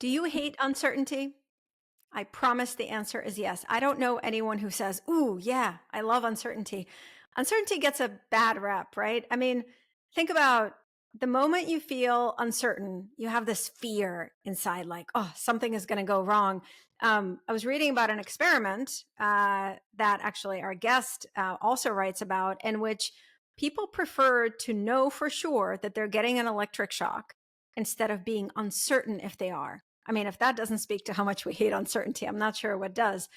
Do you hate uncertainty? I promise the answer is yes. I don't know anyone who says, "Ooh, yeah, I love uncertainty." Uncertainty gets a bad rep, right? I mean, think about the moment you feel uncertain, you have this fear inside, like, oh, something is going to go wrong. I was reading about an experiment that actually our guest also writes about, in which people prefer to know for sure that they're getting an electric shock instead of being uncertain if they are. I mean, if that doesn't speak to how much we hate uncertainty, I'm not sure what does.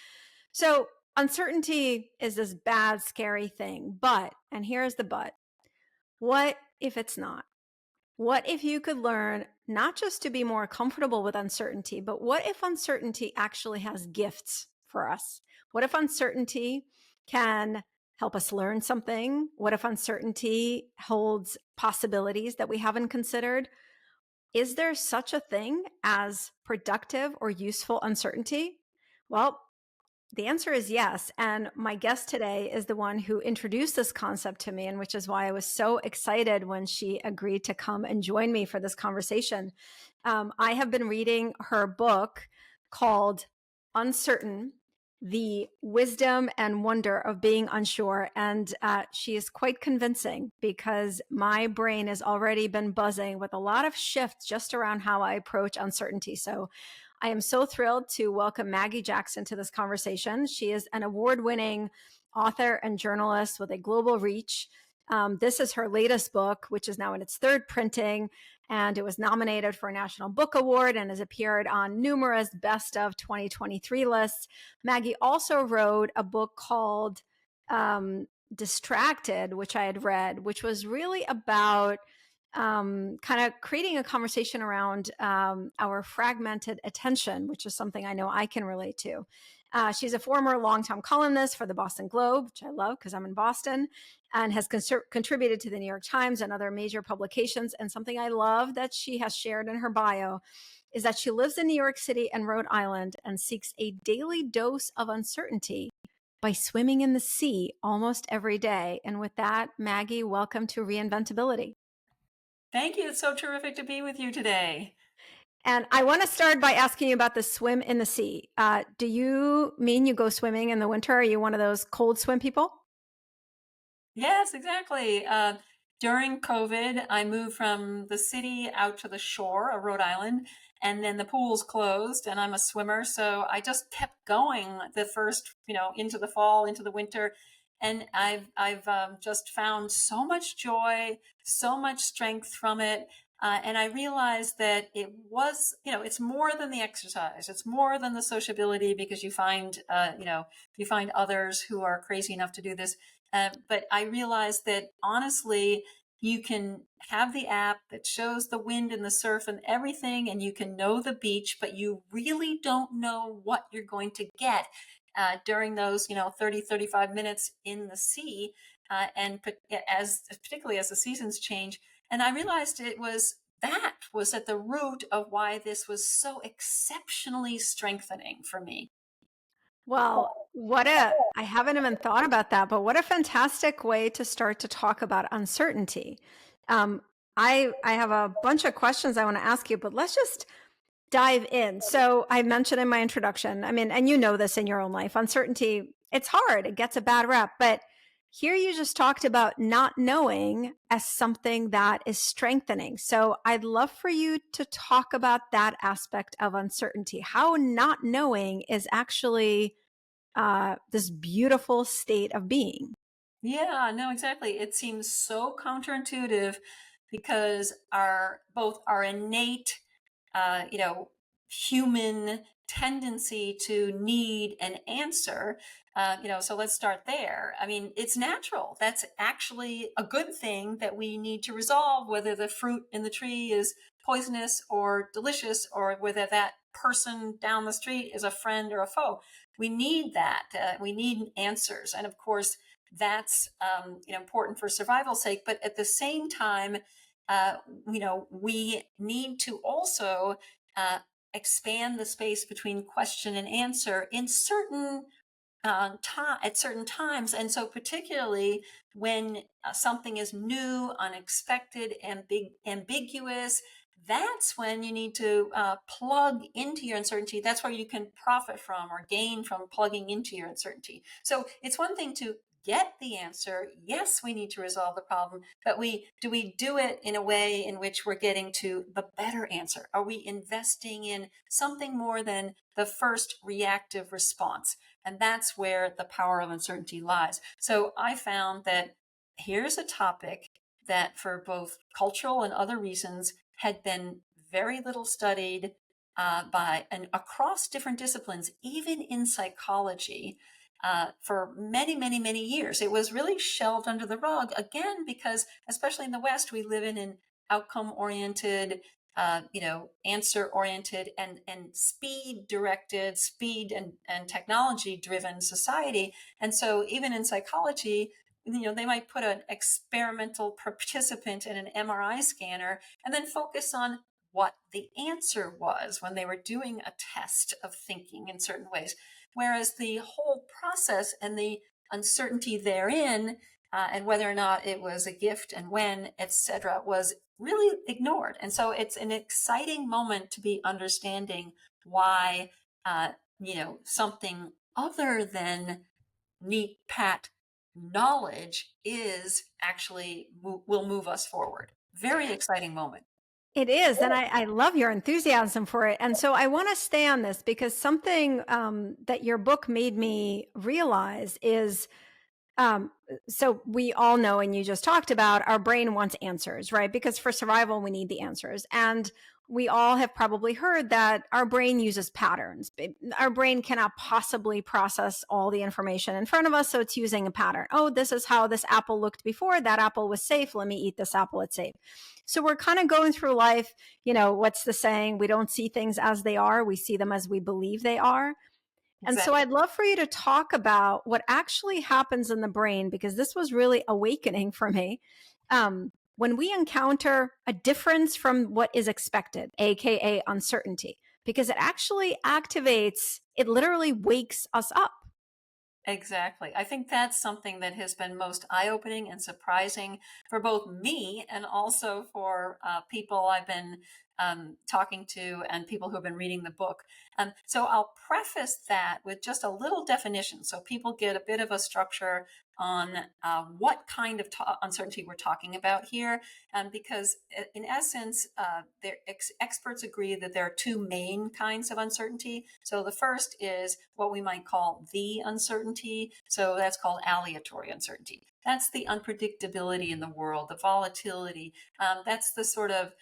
So, uncertainty is this bad, scary thing. But, and here's the but, what if it's not? What if you could learn not just to be more comfortable with uncertainty, but what if uncertainty actually has gifts for us? What if uncertainty can help us learn something? What if uncertainty holds possibilities that we haven't considered? Is there such a thing as productive or useful uncertainty? Well, the answer is yes. And my guest today is the one who introduced this concept to me, and which is why I was so excited when she agreed to come and join me for this conversation. I have been reading her book called Uncertain: The Wisdom and Wonder of Being Unsure. And she is quite convincing because my brain has already been buzzing with a lot of shifts just around how I approach uncertainty. So I am so thrilled to welcome Maggie Jackson to this conversation. She is an award-winning author and journalist with a global reach. This is her latest book, which is now in its third printing, and it was nominated for a National Book Award and has appeared on numerous Best of 2023 lists. Maggie also wrote a book called Distracted, which I had read, which was really about kind of creating a conversation around our fragmented attention, which is something I know I can relate to. She's a former longtime columnist for the Boston Globe, which I love because I'm in Boston, and has contributed to the New York Times and other major publications. And something I love that she has shared in her bio is that she lives in New York City and Rhode Island and seeks a daily dose of uncertainty by swimming in the sea almost every day. And with that, Maggie, welcome to Reinventability. Thank you. It's so terrific to be with you today. And I want to start by asking you about the swim in the sea. Do you mean you go swimming in the winter? Are you one of those cold swim people? Yes, exactly. During COVID, I moved from the city out to the shore of Rhode Island, and then the pools closed, and I'm a swimmer. So I just kept going the first, into the fall, into the winter. And I've just found so much joy, so much strength from it. And I realized that it was, it's more than the exercise. It's more than the sociability because you find others who are crazy enough to do this. But I realized that honestly, you can have the app that shows the wind and the surf and everything, and you can know the beach, but you really don't know what you're going to get during those, 30, 35 minutes in the sea. And particularly as the seasons change. And I realized that was at the root of why this was so exceptionally strengthening for me. Well, I haven't even thought about that, but what a fantastic way to start to talk about uncertainty. Um, I have a bunch of questions I want to ask you, but let's just dive in. So I mentioned in my introduction, I mean, and you know this in your own life, uncertainty, it's hard. It gets a bad rep, but here you just talked about not knowing as something that is strengthening. So I'd love for you to talk about that aspect of uncertainty, how not knowing is actually this beautiful state of being. Yeah, no, exactly. It seems so counterintuitive because both our innate, uh, you know, human tendency to need an answer. So let's start there. I mean, it's natural. That's actually a good thing that we need to resolve, whether the fruit in the tree is poisonous or delicious, or whether that person down the street is a friend or a foe. We need that. We need answers. And of course, that's important for survival's sake. But at the same time, we need to also uh, expand the space between question and answer in certain at certain times. And so particularly when something is new, unexpected, ambiguous, that's when you need to plug into your uncertainty. That's where you can profit from or gain from plugging into your uncertainty. So it's one thing to get the answer. Yes, we need to resolve the problem, but we do it in a way in which we're getting to the better answer? Are we investing in something more than the first reactive response? And that's where the power of uncertainty lies. So I found that here's a topic that, for both cultural and other reasons, had been very little studied by and across different disciplines, even in psychology, for many, many, many years. It was really shelved under the rug, again, because especially in the West, we live in an outcome oriented, answer oriented and speed directed, speed and technology driven society. And so even in psychology, they might put an experimental participant in an MRI scanner and then focus on what the answer was when they were doing a test of thinking in certain ways. Whereas the whole process and the uncertainty therein, and whether or not it was a gift and when, etc., was really ignored. And so it's an exciting moment to be understanding why, something other than neat pat knowledge is actually will move us forward. Very exciting moment. It is. And I love your enthusiasm for it. And so I want to stay on this because something that your book made me realize is um, so we all know, and you just talked about, our brain wants answers, right? Because for survival, we need the answers. And we all have probably heard that our brain uses patterns. Our brain cannot possibly process all the information in front of us. So it's using a pattern. Oh, this is how this apple looked before. That apple was safe. Let me eat this apple. It's safe. So we're kind of going through life. What's the saying? We don't see things as they are. We see them as we believe they are. And so Exactly. I'd love for you to talk about what actually happens in the brain, because this was really awakening for me. When we encounter a difference from what is expected, AKA uncertainty, because it actually activates, it literally wakes us up. Exactly. I think that's something that has been most eye-opening and surprising for both me and also for people I've been talking to and people who have been reading the book. So I'll preface that with just a little definition so people get a bit of a structure on what kind of uncertainty we're talking about here. Because in essence, experts agree that there are two main kinds of uncertainty. So the first is what we might call the uncertainty. So that's called aleatory uncertainty. That's the unpredictability in the world, the volatility. That's the sort of,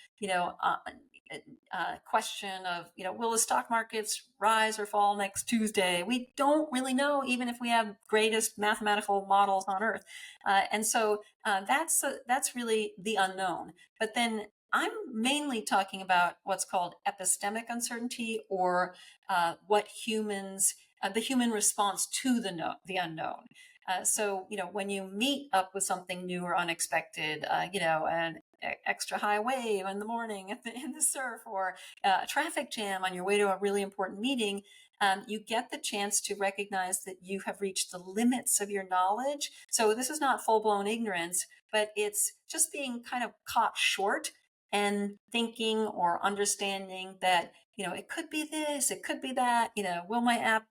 question of, will the stock markets rise or fall next Tuesday? We don't really know, even if we have greatest mathematical models on earth. And so that's really the unknown. But then I'm mainly talking about what's called epistemic uncertainty, or the human response to the unknown. So, when you meet up with something new or unexpected, an extra high wave in the morning in the surf, or a traffic jam on your way to a really important meeting, you get the chance to recognize that you have reached the limits of your knowledge. So this is not full-blown ignorance, but it's just being kind of caught short and thinking or understanding that, it could be this, it could be that, will my app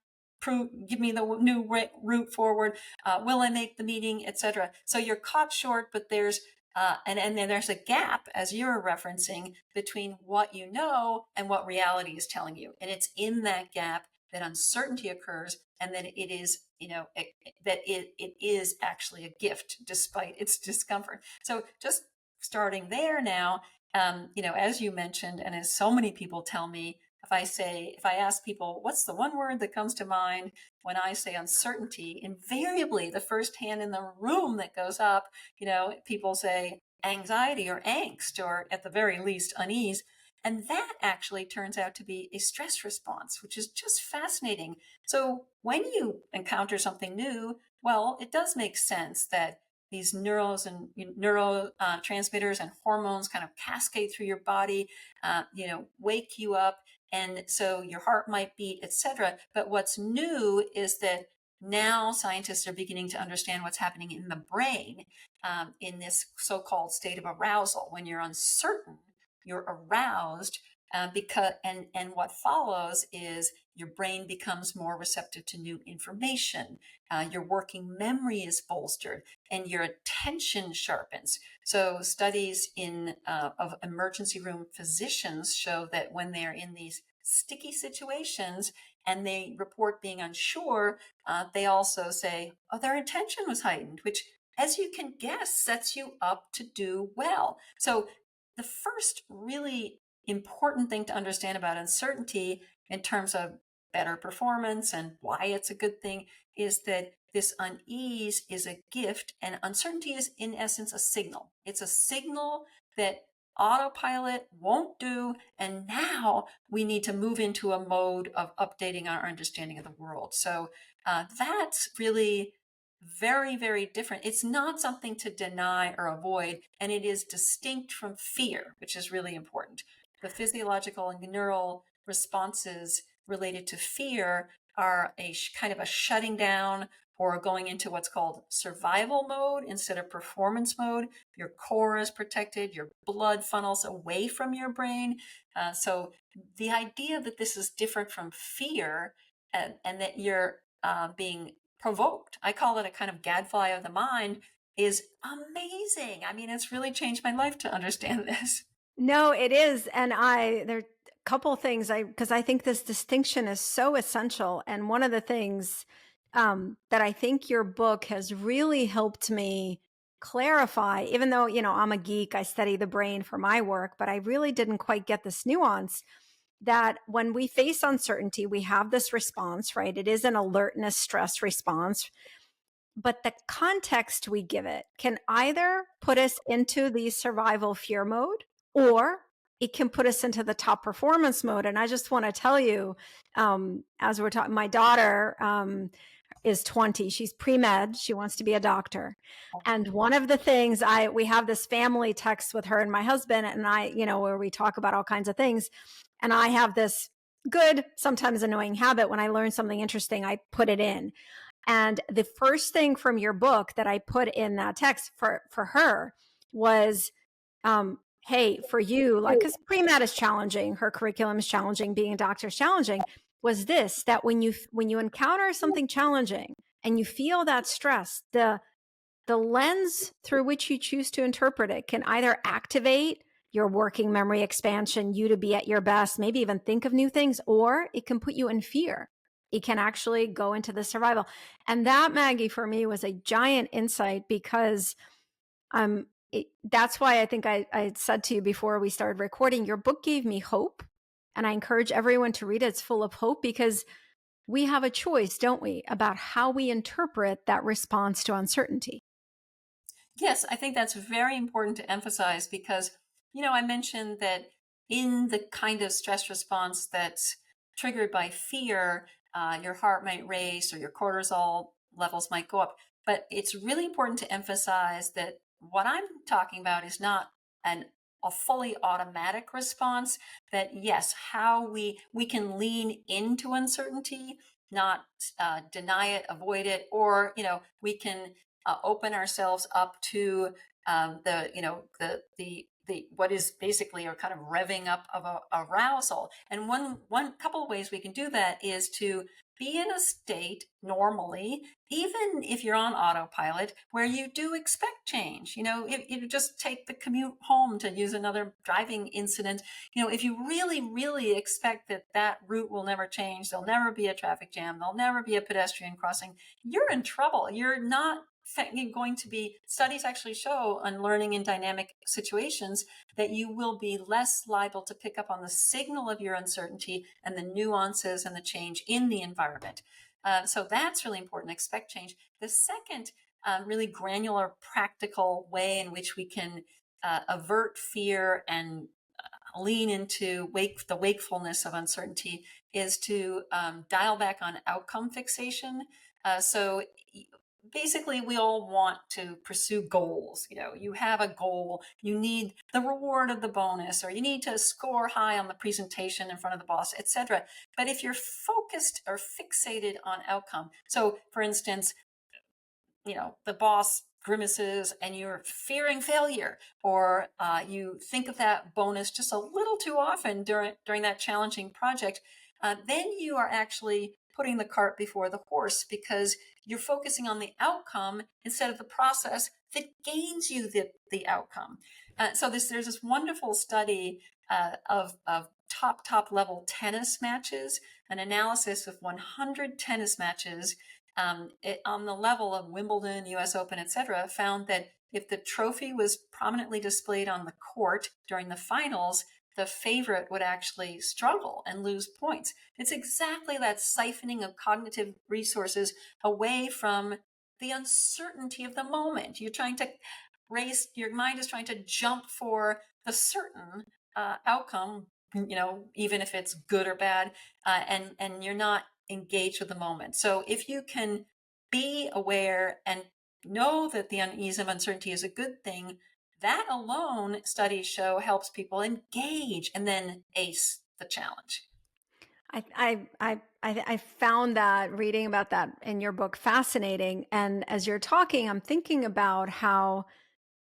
give me the new route forward? Will I make the meeting, etc.? So you're caught short, but there's and then there's a gap, as you're referencing, between what you know and what reality is telling you. And it's in that gap that uncertainty occurs, and that it is, it is actually a gift despite its discomfort. So just starting there now, as you mentioned, and as so many people tell me, if I ask people, what's the one word that comes to mind when I say uncertainty, invariably the first hand in the room that goes up, people say anxiety or angst, or at the very least unease. And that actually turns out to be a stress response, which is just fascinating. So when you encounter something new, well, it does make sense that these neurotransmitters and hormones kind of cascade through your body, wake you up, and so your heart might beat, etc. But what's new is that now scientists are beginning to understand what's happening in the brain, in this so-called state of arousal when you're uncertain. you're aroused, because and what follows is your brain becomes more receptive to new information. Your working memory is bolstered, and your attention sharpens. So studies in of emergency room physicians show that when they're in these sticky situations and they report being unsure, they also say, oh, their attention was heightened, which, as you can guess, sets you up to do well. So the first really important thing to understand about uncertainty in terms of better performance and why it's a good thing is that this unease is a gift, and uncertainty is, in essence, a signal. It's a signal that autopilot won't do, and now we need to move into a mode of updating our understanding of the world. So that's really very, very different. It's not something to deny or avoid, and it is distinct from fear, which is really important. The physiological and neural responses related to fear are a kind of a shutting down or going into what's called survival mode instead of performance mode. Your core is protected, your blood funnels away from your brain. So the idea that this is different from fear, and that you're being provoked, I call it a kind of gadfly of the mind, is amazing. I mean, it's really changed my life to understand this. No, it is. And there are a couple things because I think this distinction is so essential. And one of the things that I think your book has really helped me clarify, even though, I'm a geek, I study the brain for my work, but I really didn't quite get this nuance that when we face uncertainty, we have this response, right? It is an alertness stress response, but the context we give it can either put us into the survival fear mode, or it can put us into the top performance mode. And I just want to tell you, as we're talking, my daughter is 20. She's pre-med. She wants to be a doctor. And one of the things we have this family text with her and my husband and I, where we talk about all kinds of things. And I have this good, sometimes annoying habit. When I learn something interesting, I put it in. And the first thing from your book that I put in that text for her was, hey, for you, like, because pre-med is challenging, her curriculum is challenging, being a doctor is challenging, was this, that when you encounter something challenging and you feel that stress, the lens through which you choose to interpret it can either activate your working memory expansion, you to be at your best, maybe even think of new things, or it can put you in fear. It can actually go into the survival. And that, Maggie, for me was a giant insight because that's why I think I said to you before we started recording, your book gave me hope. And I encourage everyone to read it. It's full of hope because we have a choice, don't we, about how we interpret that response to uncertainty. Yes, I think that's very important to emphasize because, I mentioned that in the kind of stress response that's triggered by fear, your heart might race or your cortisol levels might go up. But it's really important to emphasize that what I'm talking about is not a fully automatic response. That yes, how we can lean into uncertainty, not deny it, avoid it, or we can open ourselves up to the what is basically a kind of revving up of a arousal. And one couple of ways we can do that is to be in a state normally, even if you're on autopilot, where you do expect change. If you just take the commute home, to use another driving incident, if you really, really expect that route will never change, there'll never be a traffic jam, there'll never be a pedestrian crossing, you're in trouble. You're not going to be, studies actually show on learning in dynamic situations that you will be less liable to pick up on the signal of your uncertainty and the nuances and the change in the environment. So that's really important. Expect change. The second really granular, practical way in which we can avert fear and lean into the wakefulness of uncertainty is to dial back on outcome fixation. So basically, we all want to pursue goals. You have a goal, you need the reward of the bonus, or you need to score high on the presentation in front of the boss, etc. But if you're focused or fixated on outcome, so for instance, the boss grimaces and you're fearing failure, or you think of that bonus just a little too often during that challenging project, then you are actually putting the cart before the horse, because you're focusing on the outcome instead of the process that gains you the outcome. So there's this wonderful study of top level tennis matches, an analysis of 100 tennis matches on the level of Wimbledon, US Open, etc., found that if the trophy was prominently displayed on the court during the finals, the favorite would actually struggle and lose points. It's exactly that siphoning of cognitive resources away from the uncertainty of the moment. You're trying to race, your mind is trying to jump for the certain outcome, even if it's good or bad, and you're not engaged with the moment. So if you can be aware and know that the unease of uncertainty is a good thing, that alone, studies show, helps people engage and then ace the challenge. I found that reading about that in your book fascinating. And as you're talking, I'm thinking about how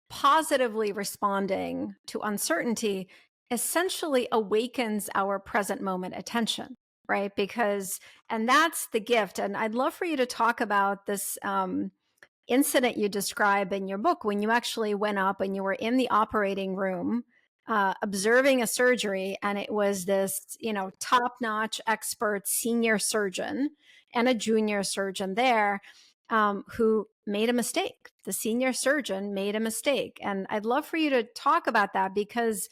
positively responding to uncertainty essentially awakens our present moment attention, right? Because, and that's the gift. And I'd love for you to talk about this incident you describe in your book when you actually went up and you were in the operating room observing a surgery, and it was this, top-notch expert senior surgeon and a junior surgeon there who made a mistake. The senior surgeon made a mistake, and I'd love for you to talk about that, because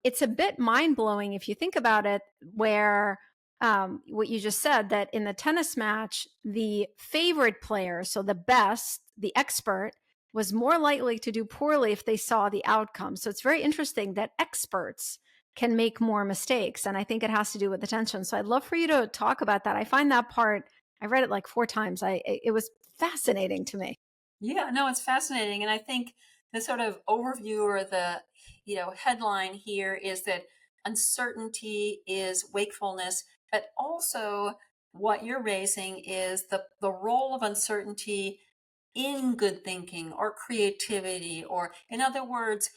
it's a bit mind blowing if you think about it, where what you just said, that in the tennis match, the favorite player, so the best, the expert, was more likely to do poorly if they saw the outcome. So it's very interesting that experts can make more mistakes. And I think it has to do with attention. So I'd love for you to talk about that. I find that part, I read it like 4 times. It was fascinating to me. Yeah, no, it's fascinating. And I think the sort of overview, or the, headline here, is that uncertainty is wakefulness, but also what you're raising is the role of uncertainty in good thinking or creativity, or in other words,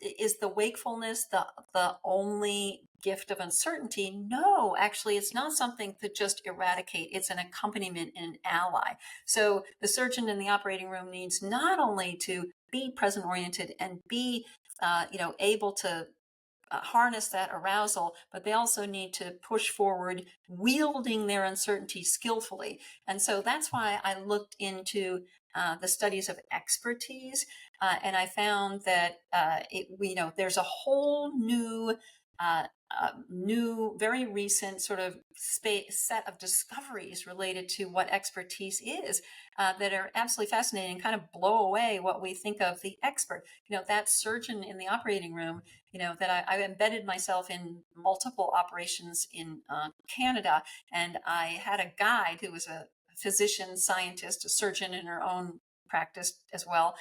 is the wakefulness the only gift of uncertainty? No, actually, it's not something to just eradicate. It's an accompaniment and an ally. So the surgeon in the operating room needs not only to be present oriented and be able to harness that arousal, but they also need to push forward, wielding their uncertainty skillfully. And so that's why I looked into the studies of expertise, and I found that there's a whole new, very recent sort of set of discoveries related to what expertise is, that are absolutely fascinating and kind of blow away what we think of the expert. That surgeon in the operating room, that I embedded myself in multiple operations in Canada, and I had a guide who was a physician, scientist, a surgeon in her own practice as well,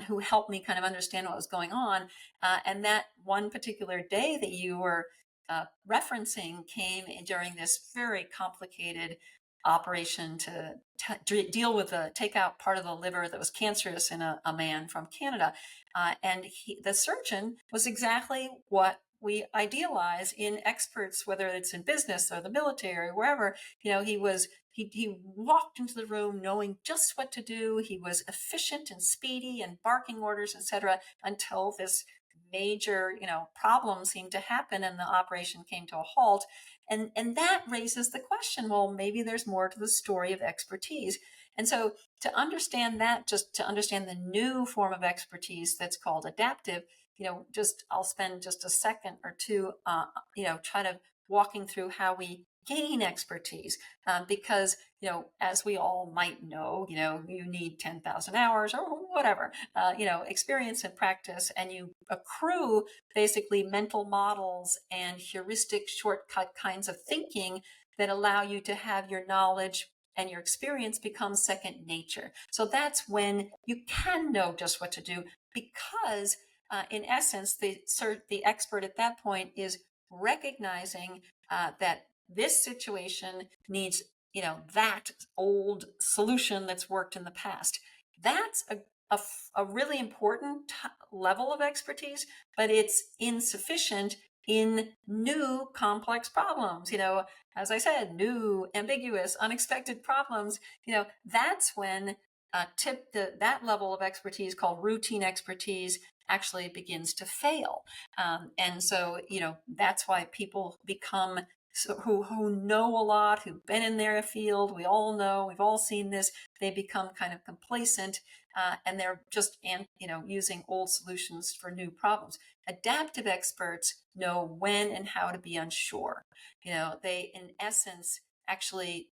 who helped me kind of understand what was going on. And that one particular day that you were referencing came during this very complicated operation to deal with the take out part of the liver that was cancerous in a man from Canada. And the surgeon was exactly what we idealize in experts, whether it's in business or the military or wherever. He walked into the room knowing just what to do. He was efficient and speedy and barking orders, etc., until this major, problem seemed to happen and the operation came to a halt. And that raises the question, well, maybe there's more to the story of expertise. And so to understand that, just to understand the new form of expertise that's called adaptive, I'll spend just a second or two, try to walking through how we gain expertise, because as we all might know, you need 10,000 hours or whatever, experience and practice, and you accrue basically mental models and heuristic shortcut kinds of thinking that allow you to have your knowledge and your experience become second nature. So that's when you can know just what to do, because in essence, the expert at that point is recognizing that this situation needs, that old solution that's worked in the past. That's a really important level of expertise, but it's insufficient in new complex problems. As I said, new, ambiguous, unexpected problems. That's when that level of expertise, called routine expertise, actually begins to fail. And so, that's why people become, who know a lot, who've been in their field. We all know, we've all seen this. They become kind of complacent, and they're just using old solutions for new problems. Adaptive experts know when and how to be unsure. They, in essence, actually,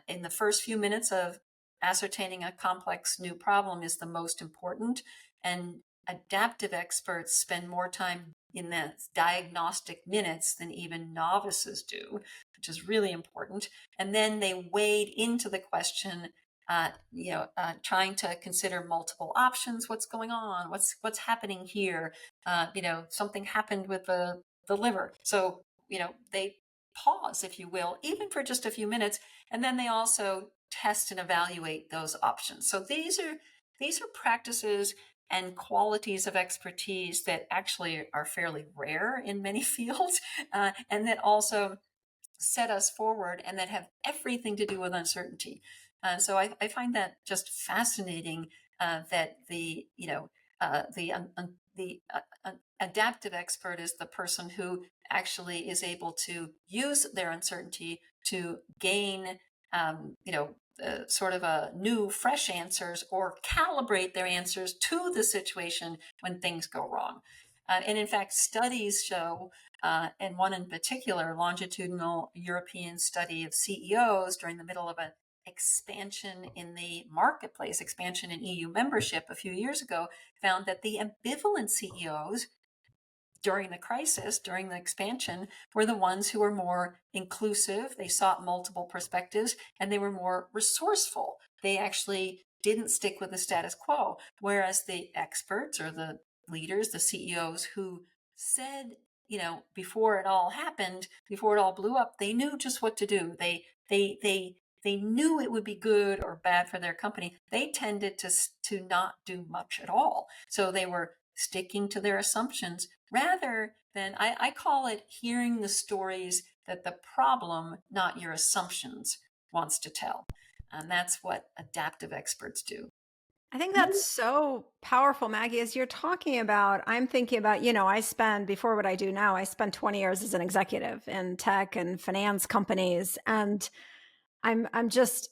in the first few minutes of ascertaining a complex new problem is the most important. And adaptive experts spend more time in the diagnostic minutes than even novices do, which is really important. And then they wade into the question, trying to consider multiple options. What's going on? What's happening here? Something happened with the liver. So, they pause, if you will, even for just a few minutes, and then they also test and evaluate those options. So these are practices and qualities of expertise that actually are fairly rare in many fields, and that also set us forward and that have everything to do with uncertainty. So I find that just fascinating, that the adaptive expert is the person who actually is able to use their uncertainty to gain, sort of a new, fresh answers, or calibrate their answers to the situation when things go wrong. And in fact, studies show, and one in particular, longitudinal European study of CEOs during the middle of an expansion in the marketplace, expansion in EU membership a few years ago, found that the ambivalent CEOs during the crisis, during the expansion, were the ones who were more inclusive. They sought multiple perspectives, and they were more resourceful. They actually didn't stick with the status quo. Whereas the experts, or the leaders, the CEOs, who said, before it all happened, before it all blew up, they knew just what to do. They knew it would be good or bad for their company. They tended to not do much at all. So they were sticking to their assumptions, rather than, I call it, hearing the stories that the problem, not your assumptions, wants to tell. And that's what adaptive experts do. I think that's so powerful, Maggie. As you're talking about, I'm thinking about, before what I do now, I spent 20 years as an executive in tech and finance companies. And I'm just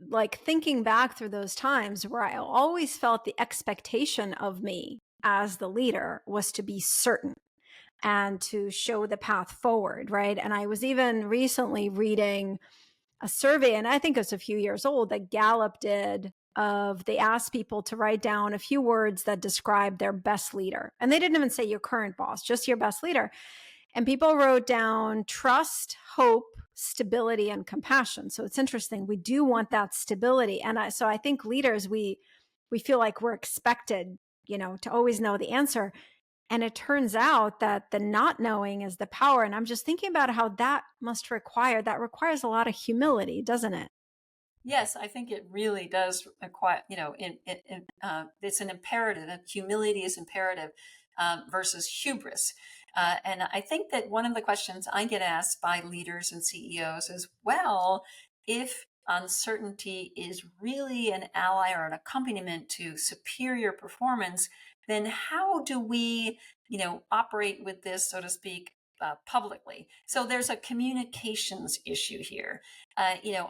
like thinking back through those times where I always felt the expectation of me as the leader was to be certain and to show the path forward, right? And I was even recently reading a survey, and I think it's a few years old, that Gallup did, of they asked people to write down a few words that describe their best leader. And they didn't even say your current boss, just your best leader. And people wrote down trust, hope, stability, and compassion. So it's interesting. We do want that stability. And so I think leaders, we feel like we're expected, to always know the answer. And it turns out that the not knowing is the power. And I'm just thinking about how that requires a lot of humility, doesn't it? Yes, I think it really does require, it's an imperative. Humility is imperative, versus hubris. And I think that one of the questions I get asked by leaders and CEOs is, well, if uncertainty is really an ally or an accompaniment to superior performance, then how do we, operate with this, so to speak, publicly? So there's a communications issue here,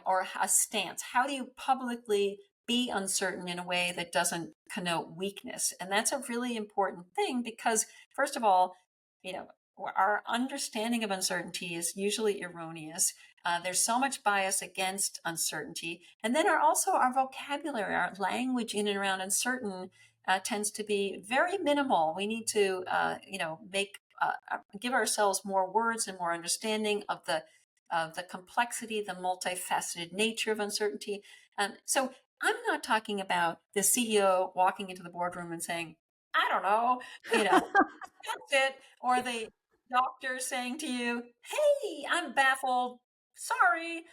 or a stance. How do you publicly be uncertain in a way that doesn't connote weakness? And that's a really important thing, because, first of all, you know, our understanding of uncertainty is usually erroneous. There's so much bias against uncertainty. And then also our vocabulary, our language in and around uncertain, tends to be very minimal. We need to, give ourselves more words and more understanding of the complexity, the multifaceted nature of uncertainty. So I'm not talking about the CEO walking into the boardroom and saying, I don't know, that's it. Or the doctor saying to you, hey, I'm baffled. Sorry,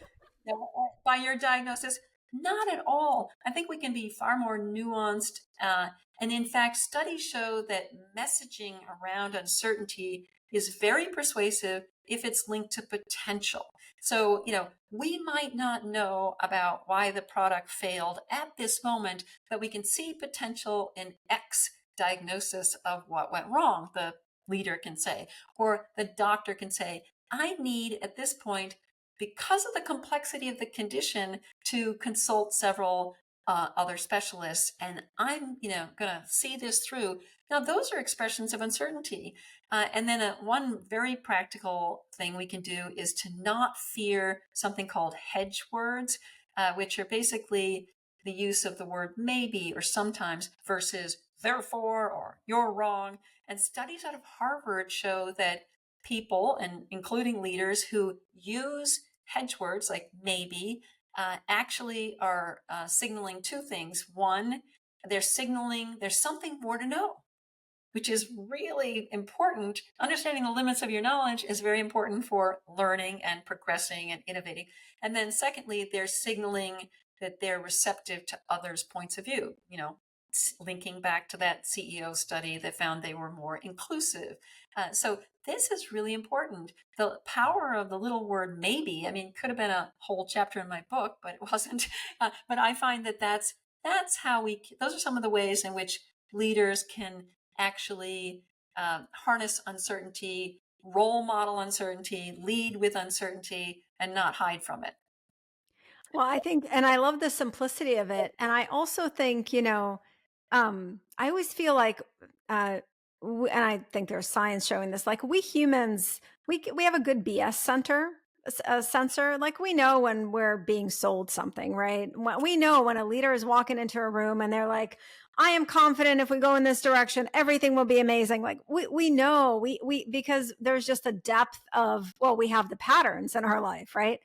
by your diagnosis. Not at all. I think we can be far more nuanced. And in fact, studies show that messaging around uncertainty is very persuasive if it's linked to potential. So, we might not know about why the product failed at this moment, but we can see potential in X diagnosis of what went wrong, the leader can say, or the doctor can say, I need at this point, because of the complexity of the condition, to consult several other specialists, and I'm going to see this through. Now those are expressions of uncertainty. And then one very practical thing we can do is to not fear something called hedge words, which are basically the use of the word maybe or sometimes versus therefore or you're wrong. And studies out of Harvard show that people, and including leaders who use hedge words like maybe, actually are signaling two things. One, they're signaling there's something more to know, which is really important. Understanding the limits of your knowledge is very important for learning and progressing and innovating. And then secondly, they're signaling that they're receptive to others' points of view, linking back to that CEO study that found they were more inclusive. So this is really important. The power of the little word maybe, I mean, could have been a whole chapter in my book, but it wasn't. But I find that that's how those are some of the ways in which leaders can actually harness uncertainty, role model uncertainty, lead with uncertainty, and not hide from it. Well, I think, and I love the simplicity of it. And I also think, I always feel like, and I think there's science showing this, like we humans, we have a good BS sensor. Like we know when we're being sold something, right? We know when a leader is walking into a room and they're like, I am confident if we go in this direction, everything will be amazing. Like we know because there's just a depth of, well, we have the patterns in our life, right?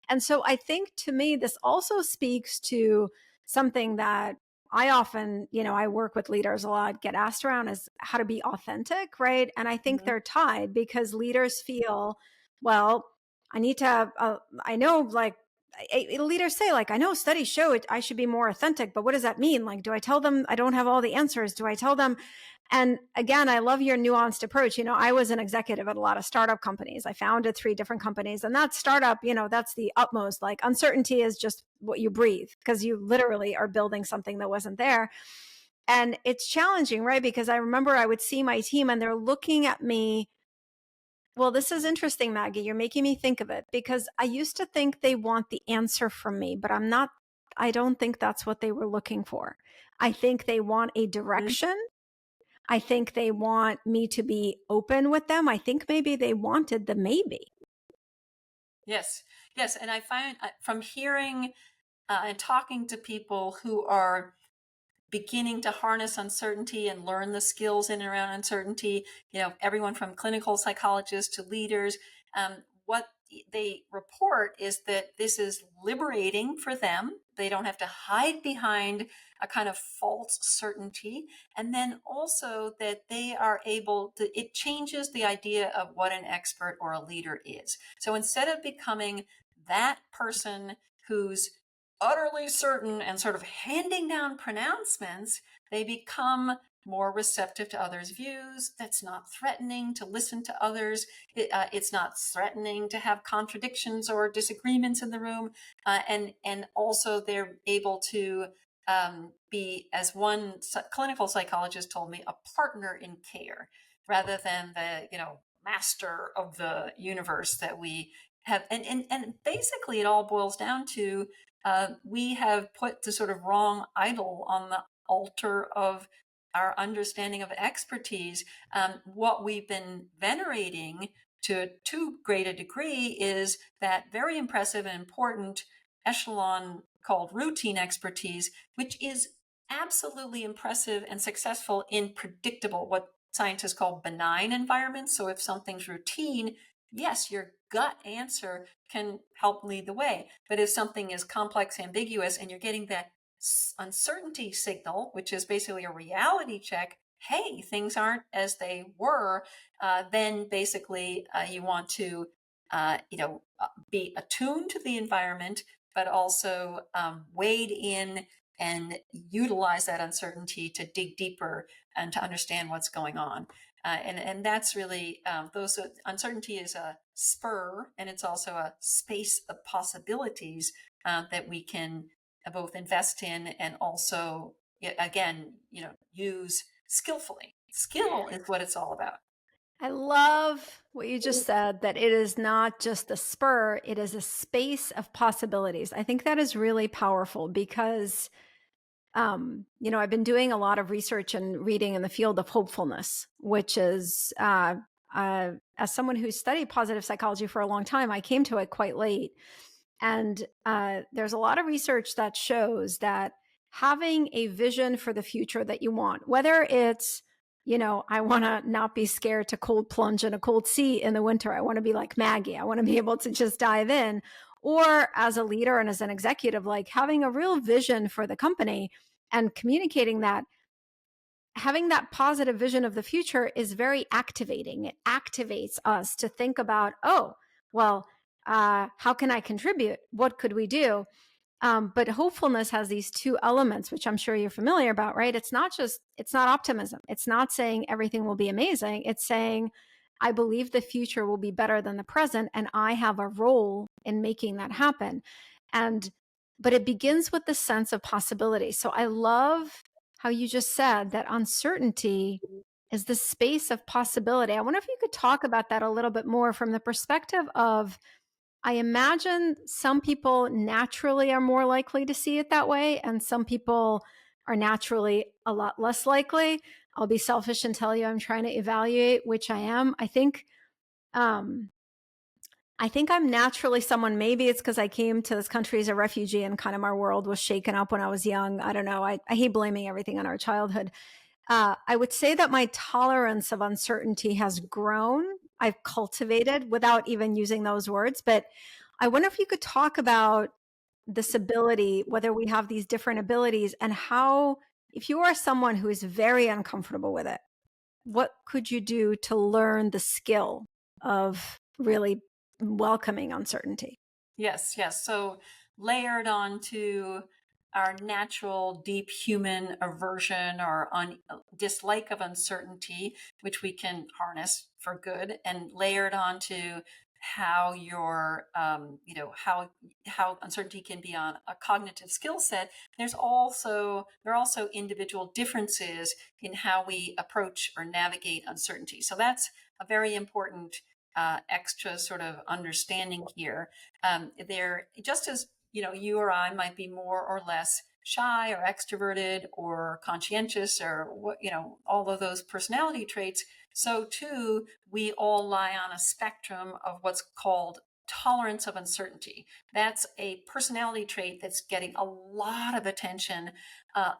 And so I think to me, this also speaks to something that I often, I work with leaders a lot, get asked around is how to be authentic, right? And I think Mhm. they're tied because leaders feel, well, I need to, I know like, leaders say like, I know studies show it, I should be more authentic, but what does that mean? Like, do I tell them I don't have all the answers? Do I tell them? And again, I love your nuanced approach. I was an executive at a lot of startup companies. I founded 3 different companies, and that startup, that's the utmost. Like uncertainty is just what you breathe because you literally are building something that wasn't there. And it's challenging, right? Because I remember I would see my team and they're looking at me. Well, this is interesting, Maggie. You're making me think of it because I used to think they want the answer from me, but I don't think that's what they were looking for. I think they want a direction. I think they want me to be open with them. I think maybe they wanted the maybe. Yes, yes. And I find from hearing and talking to people who are beginning to harness uncertainty and learn the skills in and around uncertainty, everyone from clinical psychologists to leaders, what they report is that this is liberating for them. They don't have to hide behind a kind of false certainty. And then also that they are able to, it changes the idea of what an expert or a leader is. So instead of becoming that person who's utterly certain and sort of handing down pronouncements, they become more receptive to others' views. That's not threatening to listen to others. It's not threatening to have contradictions or disagreements in the room. And also they're able to be, as one clinical psychologist told me, a partner in care rather than the master of the universe that we have. And basically, it all boils down to we have put the sort of wrong idol on the altar of our understanding of expertise. What we've been venerating to too great a degree is that very impressive and important echelon called routine expertise, which is absolutely impressive and successful in predictable, what scientists call benign environments. So if something's routine, yes, your gut answer can help lead the way. But if something is complex, ambiguous, and you're getting that uncertainty signal, which is basically a reality check, hey, things aren't as they were, then basically you want to, be attuned to the environment, but also wade in and utilize that uncertainty to dig deeper and to understand what's going on. And that's really those uncertainty is a spur, and it's also a space of possibilities that we can both invest in and also again use skillfully. Skill is what it's all about. I love what you just said, that it is not just a spur, it is a space of possibilities. I think that is really powerful because I've been doing a lot of research and reading in the field of hopefulness, which is, as someone who studied positive psychology for a long time, I came to it quite late. And there's a lot of research that shows that having a vision for the future that you want, whether it's, I want to not be scared to cold plunge in a cold sea in the winter. I want to be like Maggie. I want to be able to just dive in. Or as a leader and as an executive, like having a real vision for the company and communicating that, having that positive vision of the future is very activating. It activates us to think about, oh, well, how can I contribute? What could we do? But hopefulness has these two elements, which I'm sure you're familiar about, right? It's not optimism. It's not saying everything will be amazing. It's saying, I believe the future will be better than the present, and I have a role in making that happen. And, but it begins with the sense of possibility. So I love how you just said that uncertainty is the space of possibility. I wonder if you could talk about that a little bit more from the perspective of, I imagine some people naturally are more likely to see it that way, and some people are naturally a lot less likely. I'll be selfish and tell you I'm trying to evaluate which I am. Um, I think I'm naturally someone, maybe it's because I came to this country as a refugee and kind of my world was shaken up when I was young. I don't know. I hate blaming everything on our childhood. I would say that my tolerance of uncertainty has grown. I've cultivated without even using those words. But I wonder if you could talk about this ability, whether we have these different abilities, and how, if you are someone who is very uncomfortable with it, what could you do to learn the skill of really welcoming uncertainty? Yes, yes. So layered onto our natural deep human aversion or dislike of uncertainty, which we can harness for good, and layered onto how your how uncertainty can be on a cognitive skill set. There are also individual differences in how we approach or navigate uncertainty. So that's a very important extra sort of understanding here. They're just as you or I might be more or less shy or extroverted or conscientious or what all of those personality traits. So too, we all lie on a spectrum of what's called tolerance of uncertainty. That's a personality trait that's getting a lot of attention,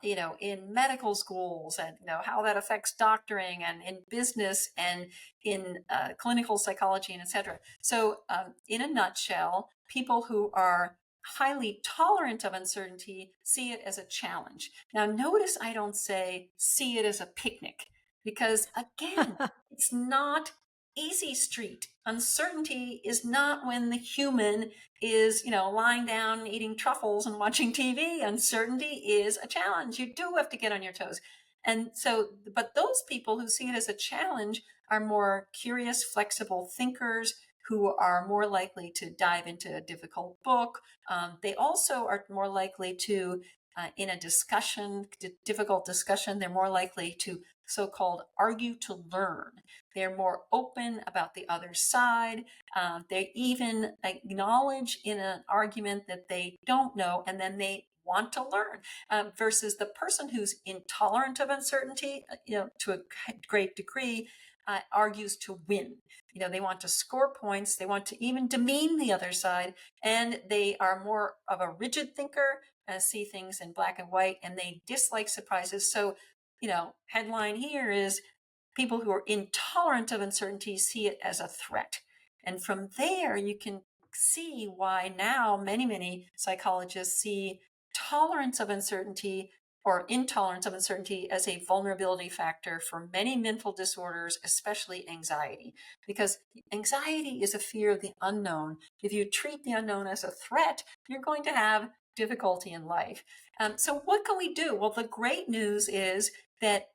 in medical schools, and how that affects doctoring, and in business, and in clinical psychology, and etc. So, in a nutshell, people who are highly tolerant of uncertainty see it as a challenge. Now, notice I don't say see it as a picnic, because again, it's not easy street. Uncertainty is not when the human is, lying down eating truffles and watching TV. Uncertainty is a challenge. You do have to get on your toes. And so, but those people who see it as a challenge are more curious, flexible thinkers who are more likely to dive into a difficult book. They also are more likely to, in a discussion, difficult discussion, they're more likely to so-called argue to learn. They're more open about the other side. They even acknowledge in an argument that they don't know, and then they want to learn. Versus the person who's intolerant of uncertainty, to a great degree, argues to win. They want to score points. They want to even demean the other side, and they are more of a rigid thinker, see things in black and white, and they dislike surprises. So, headline here is people who are intolerant of uncertainty see it as a threat. And from there, you can see why now many, many psychologists see tolerance of uncertainty or intolerance of uncertainty as a vulnerability factor for many mental disorders, especially anxiety, because anxiety is a fear of the unknown. If you treat the unknown as a threat, you're going to have difficulty in life. So what can we do? Well, the great news is that,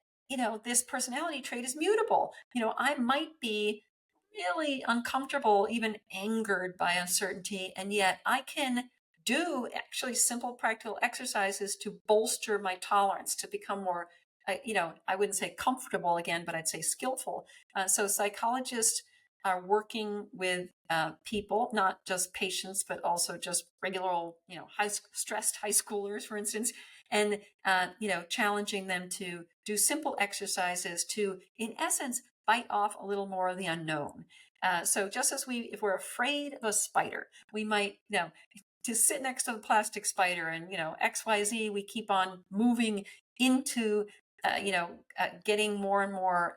this personality trait is mutable. I might be really uncomfortable, even angered by uncertainty, and yet I can do actually simple practical exercises to bolster my tolerance, to become more, I wouldn't say comfortable again, but I'd say skillful. So psychologists are working with people, not just patients, but also just regular old, stressed high schoolers, for instance, and challenging them to do simple exercises to, in essence, bite off a little more of the unknown. So just as if we're afraid of a spider, we might, to sit next to the plastic spider and, XYZ, we keep on moving into, getting more and more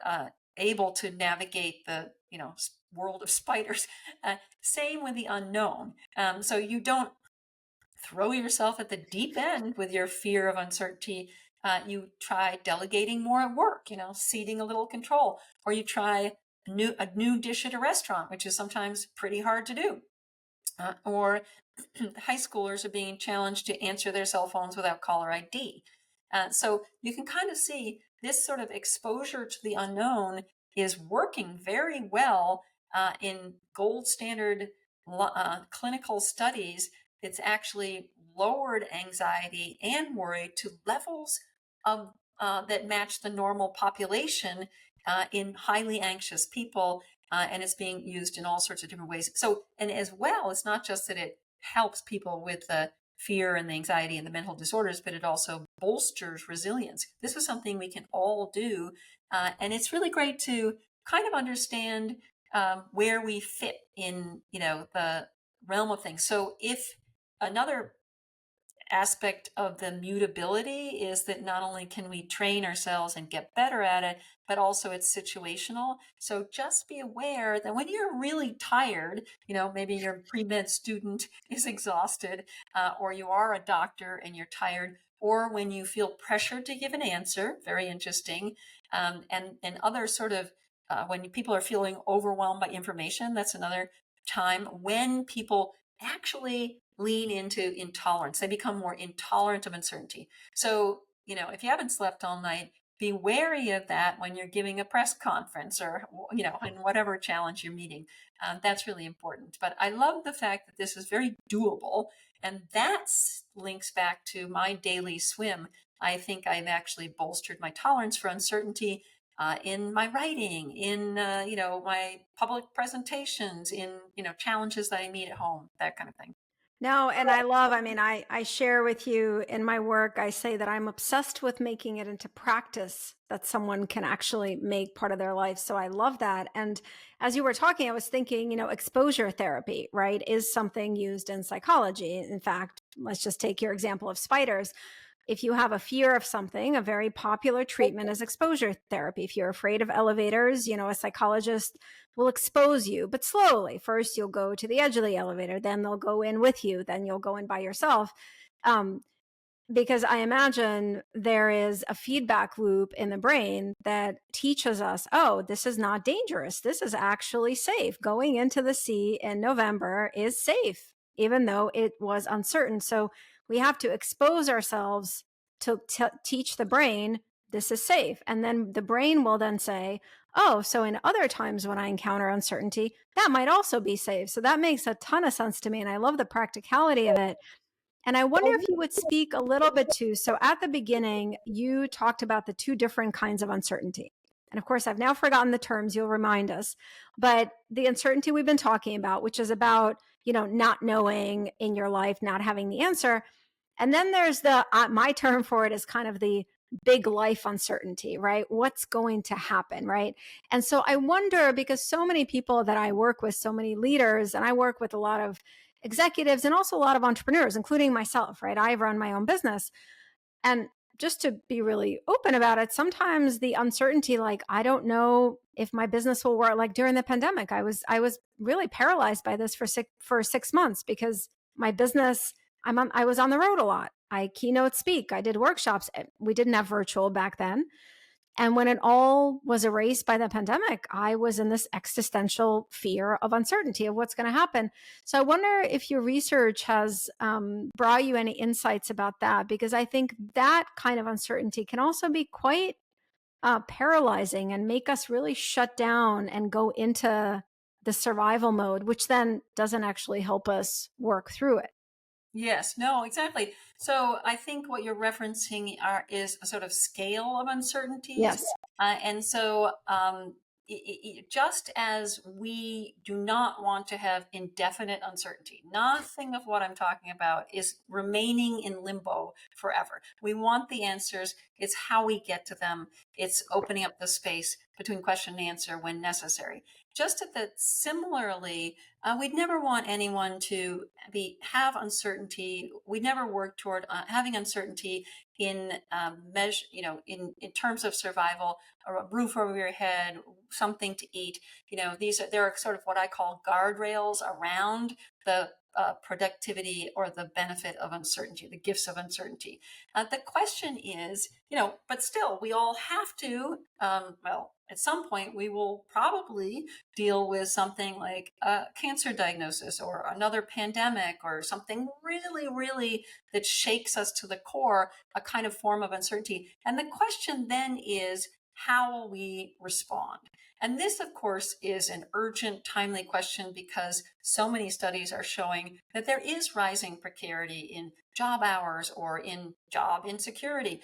able to navigate the, world of spiders. Same with the unknown. So you don't throw yourself at the deep end with your fear of uncertainty. You try delegating more at work, ceding a little control, or you try a new dish at a restaurant, which is sometimes pretty hard to do. Or high schoolers are being challenged to answer their cell phones without caller ID. So you can kind of see this sort of exposure to the unknown is working very well in gold standard clinical studies. It's actually lowered anxiety and worry to levels of that match the normal population in highly anxious people, and it's being used in all sorts of different ways. So, and as well, it's not just that it helps people with the fear and the anxiety and the mental disorders, but it also bolsters resilience. This is something we can all do, and it's really great to kind of understand where we fit in, the realm of things. So, if another aspect of the mutability is that not only can we train ourselves and get better at it, but also it's situational. So just be aware that when you're really tired, maybe your pre-med student is exhausted, or you are a doctor and you're tired, or when you feel pressured to give an answer, very interesting, and other sort of, when people are feeling overwhelmed by information, that's another time when people actually lean into intolerance. They become more intolerant of uncertainty. So, if you haven't slept all night, be wary of that when you're giving a press conference or, in whatever challenge you're meeting. That's really important. But I love the fact that this is very doable. And that links back to my daily swim. I think I've actually bolstered my tolerance for uncertainty in my writing, in my public presentations, in challenges that I meet at home, that kind of thing. No, and I mean, I share with you in my work, I say that I'm obsessed with making it into practice that someone can actually make part of their life. So I love that. And as you were talking, I was thinking, exposure therapy, right, is something used in psychology. In fact, let's just take your example of spiders. If you have a fear of something, a very popular treatment is exposure therapy. If you're afraid of elevators, a psychologist will expose you, but slowly. First, you'll go to the edge of the elevator, then they'll go in with you, then you'll go in by yourself. Um, because I imagine there is a feedback loop in the brain that teaches us, oh, this is not dangerous. This is actually safe. Going into the sea in November is safe, even though it was uncertain. So we have to expose ourselves to teach the brain this is safe. And then the brain will then say, oh, so in other times when I encounter uncertainty, that might also be safe. So that makes a ton of sense to me. And I love the practicality of it. And I wonder if you would speak a little bit to, so at the beginning, you talked about the two different kinds of uncertainty. And of course, I've now forgotten the terms, you'll remind us, but the uncertainty we've been talking about, which is about, not knowing in your life, not having the answer. And then there's the, my term for it is kind of the big life uncertainty, right? What's going to happen, right? And so I wonder, because so many people that I work with, so many leaders, and I work with a lot of executives and also a lot of entrepreneurs, including myself, right? I run my own business. And just to be really open about it, sometimes the uncertainty, like, I don't know if my business will work. Like during the pandemic, I was really paralyzed by this for 6 months because my business I was on the road a lot. I keynote speak. I did workshops. We didn't have virtual back then. And when it all was erased by the pandemic, I was in this existential fear of uncertainty of what's going to happen. So I wonder if your research has brought you any insights about that, because I think that kind of uncertainty can also be quite paralyzing and make us really shut down and go into the survival mode, which then doesn't actually help us work through it. Yes, no, exactly. So I think what you're referencing is a sort of scale of uncertainties. Yes. And so just as we do not want to have indefinite uncertainty, nothing of what I'm talking about is remaining in limbo forever. We want the answers. It's how we get to them. It's opening up the space between question and answer when necessary. Just that similarly, we'd never want anyone to have uncertainty. We never work toward having uncertainty in measure, in terms of survival, or a roof over your head, something to eat. There are sort of what I call guardrails around the productivity or the benefit of uncertainty, the gifts of uncertainty. The question is, but still, we all have to. Well, at some point, we will probably deal with something like a cancer diagnosis or another pandemic or something really, really that shakes us to the core, a kind of form of uncertainty. And the question then is, how will we respond? And this, of course, is an urgent, timely question because so many studies are showing that there is rising precarity in job hours or in job insecurity,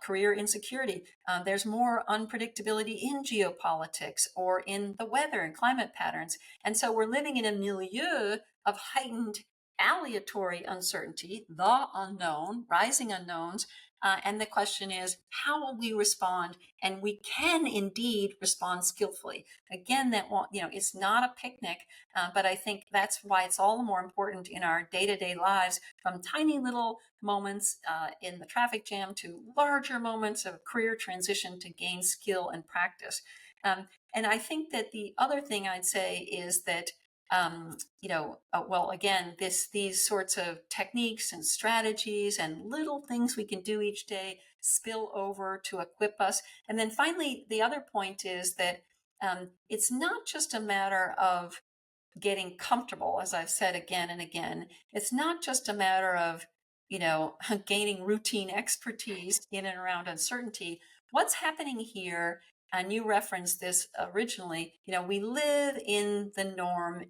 career insecurity. There's more unpredictability in geopolitics or in the weather and climate patterns. And so we're living in a milieu of heightened aleatory uncertainty, the unknown, rising unknowns. And the question is, how will we respond? And we can indeed respond skillfully. Again, that won't, it's not a picnic, but I think that's why it's all the more important in our day-to-day lives, from tiny little moments in the traffic jam to larger moments of career transition to gain skill and practice. And I think that the other thing I'd say is that well, again, these sorts of techniques and strategies and little things we can do each day spill over to equip us. And then finally, the other point is that it's not just a matter of getting comfortable, as I've said again and again. It's not just a matter of, gaining routine expertise in and around uncertainty. What's happening here, and you referenced this originally, we live in the norm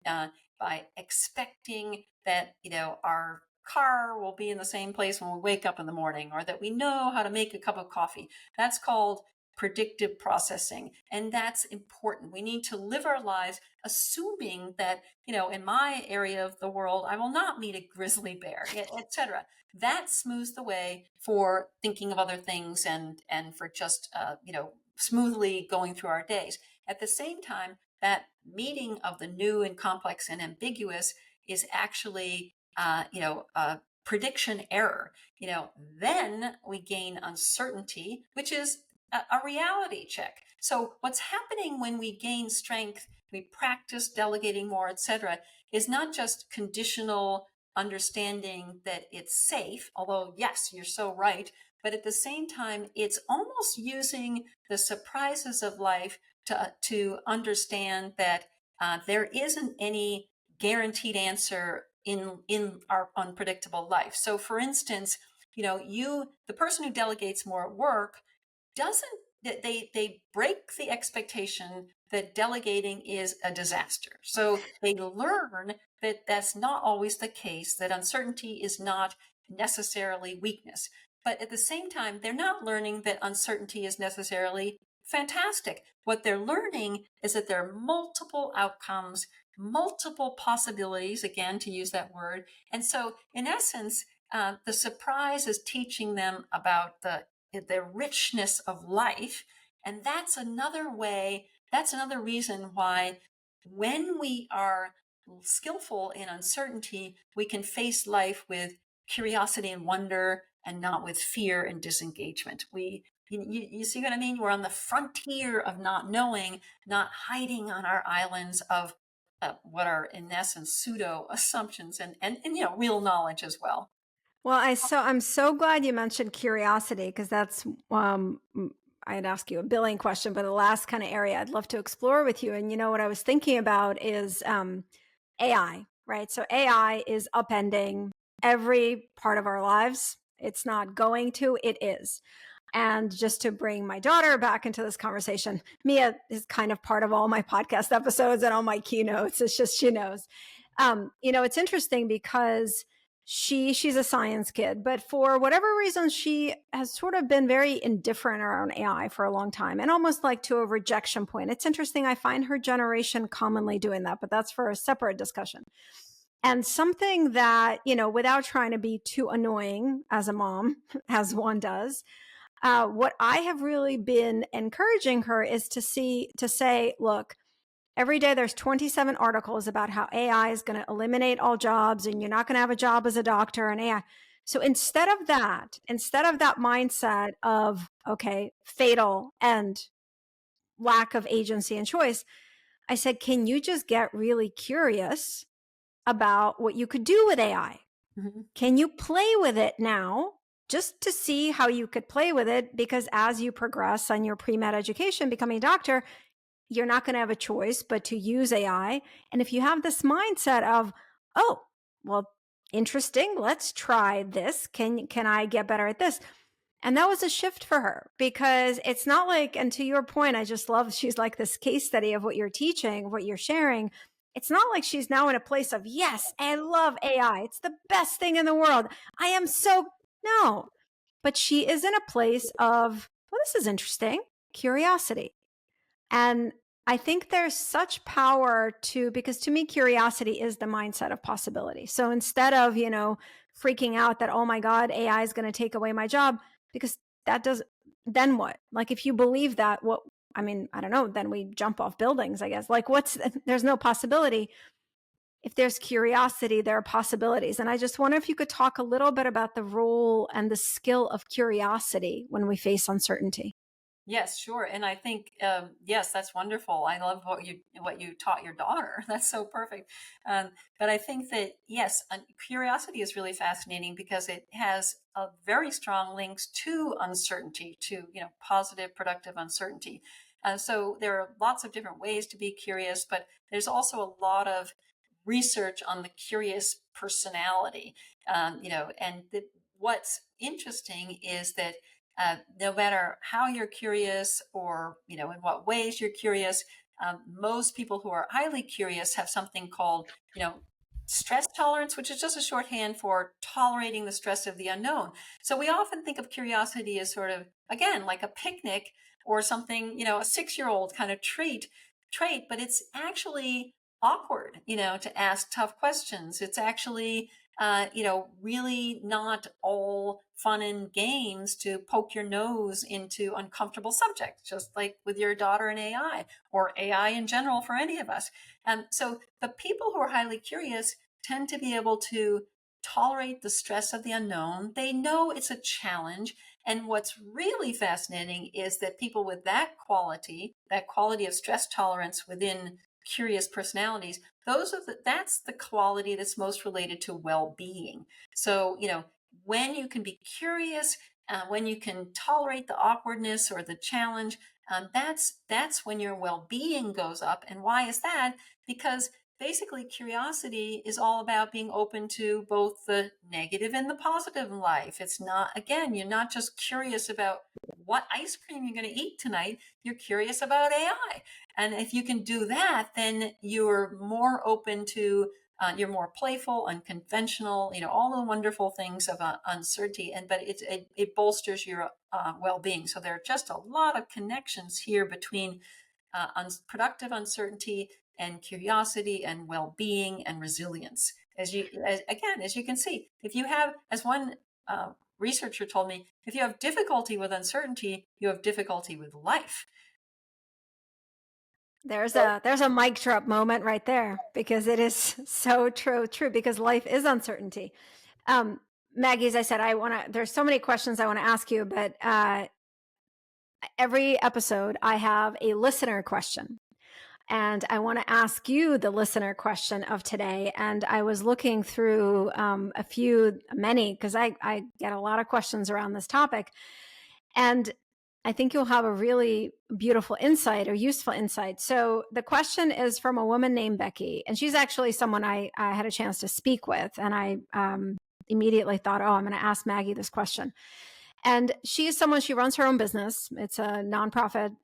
by expecting that, our car will be in the same place when we wake up in the morning, or that we know how to make a cup of coffee. That's called predictive processing. And that's important. We need to live our lives assuming that, in my area of the world, I will not meet a grizzly bear, etc. That smooths the way for thinking of other things and for just, smoothly going through our days. At the same time, that meeting of the new and complex and ambiguous is actually, prediction error. Then we gain uncertainty, which is a reality check. So what's happening when we gain strength, we practice delegating more, etc., is not just conditional understanding that it's safe, although yes, you're so right, but at the same time, it's almost using the surprises of life to understand that there isn't any guaranteed answer in our unpredictable life. So for instance, the person who delegates more at work doesn't they break the expectation that delegating is a disaster. So they learn that that's not always the case, that uncertainty is not necessarily weakness. But at the same time, they're not learning that uncertainty is necessarily fantastic. What they're learning is that there are multiple outcomes, multiple possibilities, again, to use that word. And so in essence, the surprise is teaching them about the richness of life. And that's another reason why when we are skillful in uncertainty, we can face life with curiosity and wonder and not with fear and disengagement. You see what I mean? We're on the frontier of not knowing, not hiding on our islands of what are in essence pseudo assumptions and real knowledge as well. Well, I'm so glad you mentioned curiosity because that's I'd ask you a billing question, but the last kind of area I'd love to explore with you. And you know what I was thinking about is AI, right? So AI is upending every part of our lives. It's not going to, it is. And just to bring my daughter back into this conversation, Mia is kind of part of all my podcast episodes and all my keynotes. It's just she knows. It's interesting because she's a science kid, but for whatever reason, she has sort of been very indifferent around AI for a long time and almost like to a rejection point. It's interesting. I find her generation commonly doing that, but that's for a separate discussion. And something that, without trying to be too annoying as a mom, as one does, what I have really been encouraging her is to say, look, every day there's 27 articles about how AI is going to eliminate all jobs and you're not going to have a job as a doctor and AI. So instead of that mindset of, okay, fatal and lack of agency and choice, I said, can you just get really curious about what you could do with AI? Mm-hmm. Can you play with it now just to see how you could play with it? Because as you progress on your pre-med education, becoming a doctor, you're not going to have a choice but to use AI. And if you have this mindset of, oh, well, interesting, let's try this. Can I get better at this? And that was a shift for her because it's not like, and to your point, I just love, she's like this case study of what you're teaching, what you're sharing. It's not like she's now in a place of, yes, I love AI. It's the best thing in the world. I am so, no, but she is in a place of, well, this is interesting, curiosity. And I think there's such power because to me, curiosity is the mindset of possibility. So instead of, freaking out that, oh my God, AI is going to take away my job, because then what? Like, if you believe that, I don't know, then we jump off buildings, I guess. Like, there's no possibility. If there's curiosity, there are possibilities. And I just wonder if you could talk a little bit about the role and the skill of curiosity when we face uncertainty. Yes, sure. And I think, yes, that's wonderful. I love what you taught your daughter. That's so perfect. But I think that, yes, curiosity is really fascinating because it has a very strong links to uncertainty, to, positive, productive uncertainty. So there are lots of different ways to be curious, but there's also a lot of research on the curious personality. And what's interesting is that no matter how you're curious or in what ways you're curious, most people who are highly curious have something called stress tolerance, which is just a shorthand for tolerating the stress of the unknown. So we often think of curiosity as sort of, again, like a picnic or something, a 6-year-old kind of trait, but it's actually awkward, to ask tough questions. It's actually really not all fun and games to poke your nose into uncomfortable subjects, just like with your daughter and AI or AI in general for any of us. And so the people who are highly curious tend to be able to tolerate the stress of the unknown. They know it's a challenge. And what's really fascinating is that people with that quality of stress tolerance within curious personalities, that's the quality that's most related to well-being. So when you can be curious, when you can tolerate the awkwardness or the challenge, that's when your well-being goes up. And why is that? Because basically curiosity is all about being open to both the negative and the positive in life. It's not, again, you're not just curious about what ice cream you're going to eat tonight, you're curious about AI. And if you can do that, then you're more open to, you're more playful, unconventional, all the wonderful things of uncertainty. But it bolsters your well-being. So there are just a lot of connections here between productive uncertainty and curiosity and well-being and resilience. As you can see, if you have, as one researcher told me, if you have difficulty with uncertainty, you have difficulty with life. There's a mic drop moment right there because it is so true because life is uncertainty. Maggie, as I said, there's so many questions I want to ask you, but every episode I have a listener question. And I want to ask you the listener question of today. And I was looking through many, because I get a lot of questions around this topic. And I think you'll have a really beautiful insight or useful insight. So the question is from a woman named Becky, and she's actually someone I had a chance to speak with. And I immediately thought, oh, I'm going to ask Maggie this question. And she is someone, she runs her own business. It's a nonprofit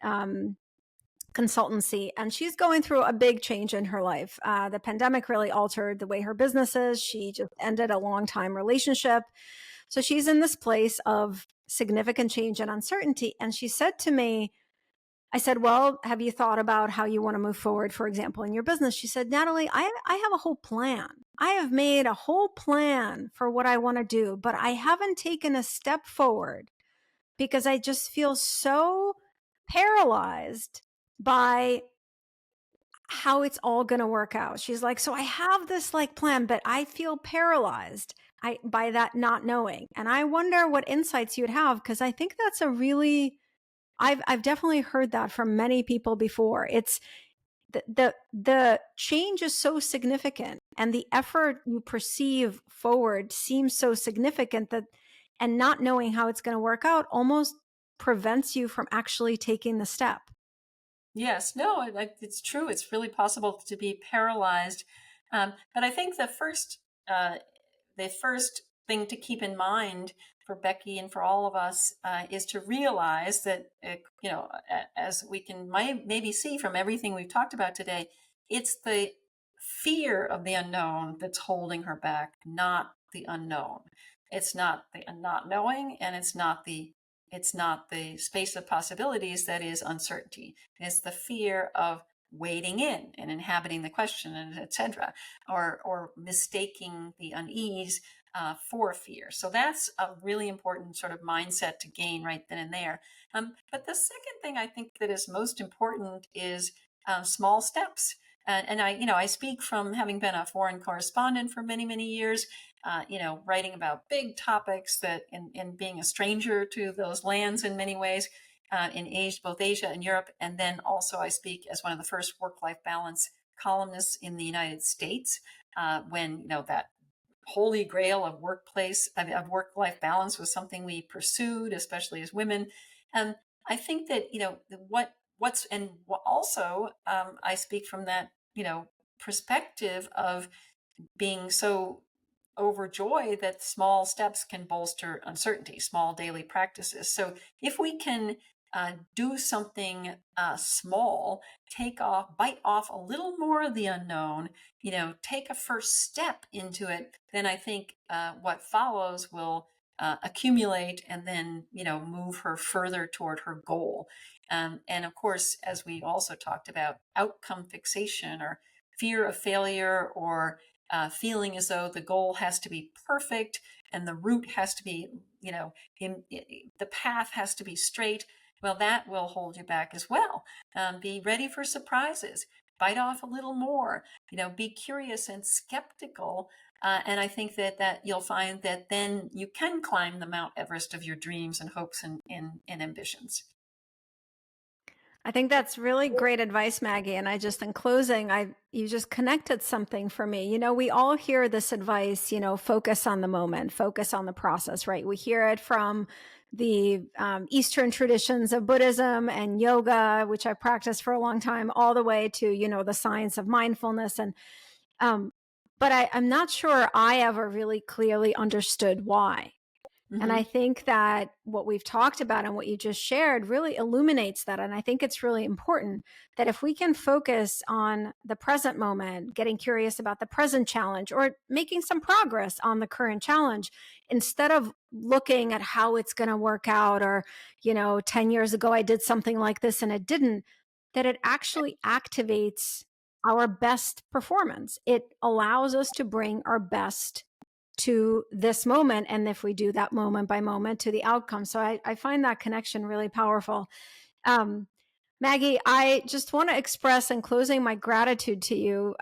consultancy, and she's going through a big change in her life. The pandemic really altered the way her business is. She just ended a long time relationship. So she's in this place of significant change and uncertainty. And she said to me, I said, well, have you thought about how you want to move forward, for example, in your business? She said, Nataly, I have a whole plan. I have made a whole plan for what I want to do, but I haven't taken a step forward because I just feel so paralyzed by how it's all going to work out. She's like, so I have this like plan, but I feel paralyzed by that not knowing. And I wonder what insights you'd have, because I think that's a really, I've definitely heard that from many people before. It's the change is so significant, and the effort you perceive forward seems so significant that, and not knowing how it's going to work out almost prevents you from actually taking the step. Yes, no, it's true. It's really possible to be paralyzed. But I think the first thing to keep in mind for Becky and for all of us is to realize that, as we can maybe see from everything we've talked about today, it's the fear of the unknown that's holding her back, not the unknown. It's not the not knowing, and it's not the space of possibilities that is uncertainty. It's the fear of wading in and inhabiting the question, and etc., or mistaking the unease for fear. So that's a really important sort of mindset to gain right then and there. But the second thing I think that is most important is small steps. And I speak from having been a foreign correspondent for many, many years. Writing about big topics that, and being a stranger to those lands in many ways, in Asia, both Asia and Europe. And then also I speak as one of the first work-life balance columnists in the United States, when, that holy grail of work-life balance was something we pursued, especially as women. And I think that, also, I speak from that, perspective of being so overjoyed that small steps can bolster uncertainty, small daily practices. So if we can do something small, bite off a little more of the unknown, take a first step into it, then I think what follows will accumulate and then, move her further toward her goal. And of course, as we also talked about, outcome fixation or fear of failure, or feeling as though the goal has to be perfect and the route has to be, the path has to be straight. Well, that will hold you back as well. Be ready for surprises. Bite off a little more. Be curious and skeptical. And I think that you'll find that then you can climb the Mount Everest of your dreams and hopes and ambitions. I think that's really great advice, Maggie. And I just, in closing, you just connected something for me. We all hear this advice, focus on the moment, focus on the process, right? We hear it from the Eastern traditions of Buddhism and yoga, which I practiced for a long time, all the way to, the science of mindfulness. And, but I'm not sure I ever really clearly understood why. And I Mm-hmm. think that what we've talked about and what you just shared really illuminates that. And I think it's really important that if we can focus on the present moment, getting curious about the present challenge, or making some progress on the current challenge, instead of looking at how it's going to work out, or, 10 years ago, I did something like this and it didn't, that it actually activates our best performance. It allows us to bring our best to this moment. And if we do that moment by moment, to the outcome. So I find that connection really powerful. Maggie, I just want to express in closing my gratitude to you,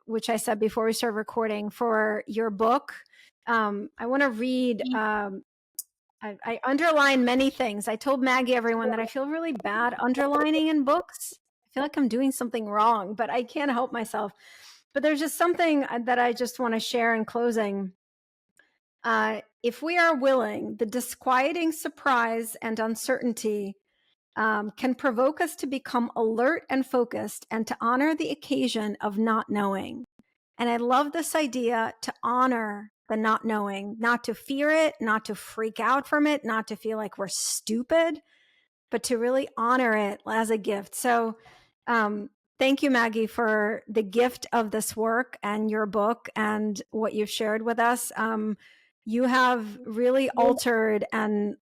which I said before we started recording, for your book. I want to read, I underline many things. I told Maggie, everyone, that I feel really bad underlining in books. I feel like I'm doing something wrong, but I can't help myself. But there's just something that I just want to share in closing. If we are willing, the disquieting surprise and uncertainty can provoke us to become alert and focused and to honor the occasion of not knowing. And I love this idea to honor the not knowing, not to fear it, not to freak out from it, not to feel like we're stupid, but to really honor it as a gift. So, thank you, Maggie, for the gift of this work and your book and what you've shared with us. You have really altered and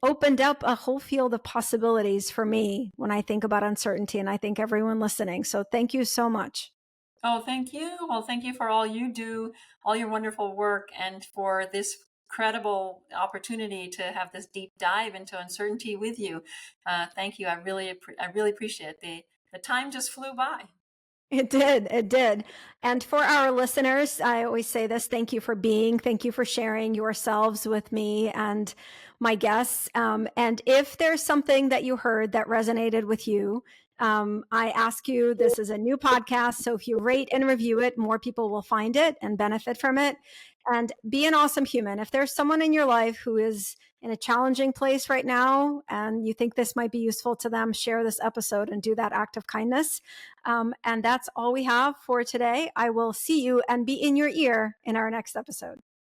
opened up a whole field of possibilities for me when I think about uncertainty, and I think everyone listening. So, thank you so much. Oh, thank you. Well, thank you for all you do, all your wonderful work, and for this credible opportunity to have this deep dive into uncertainty with you. Thank you. I really appreciate it. The time just flew by. It did. It did. And for our listeners, I always say this: thank you for sharing yourselves with me and my guests. And if there's something that you heard that resonated with you, I ask you, this is a new podcast. So if you rate and review it, more people will find it and benefit from it. And be an awesome human. If there's someone in your life who is in a challenging place right now and you think this might be useful to them, share this episode and do that act of kindness. And that's all we have for today. I will see you and be in your ear in our next episode.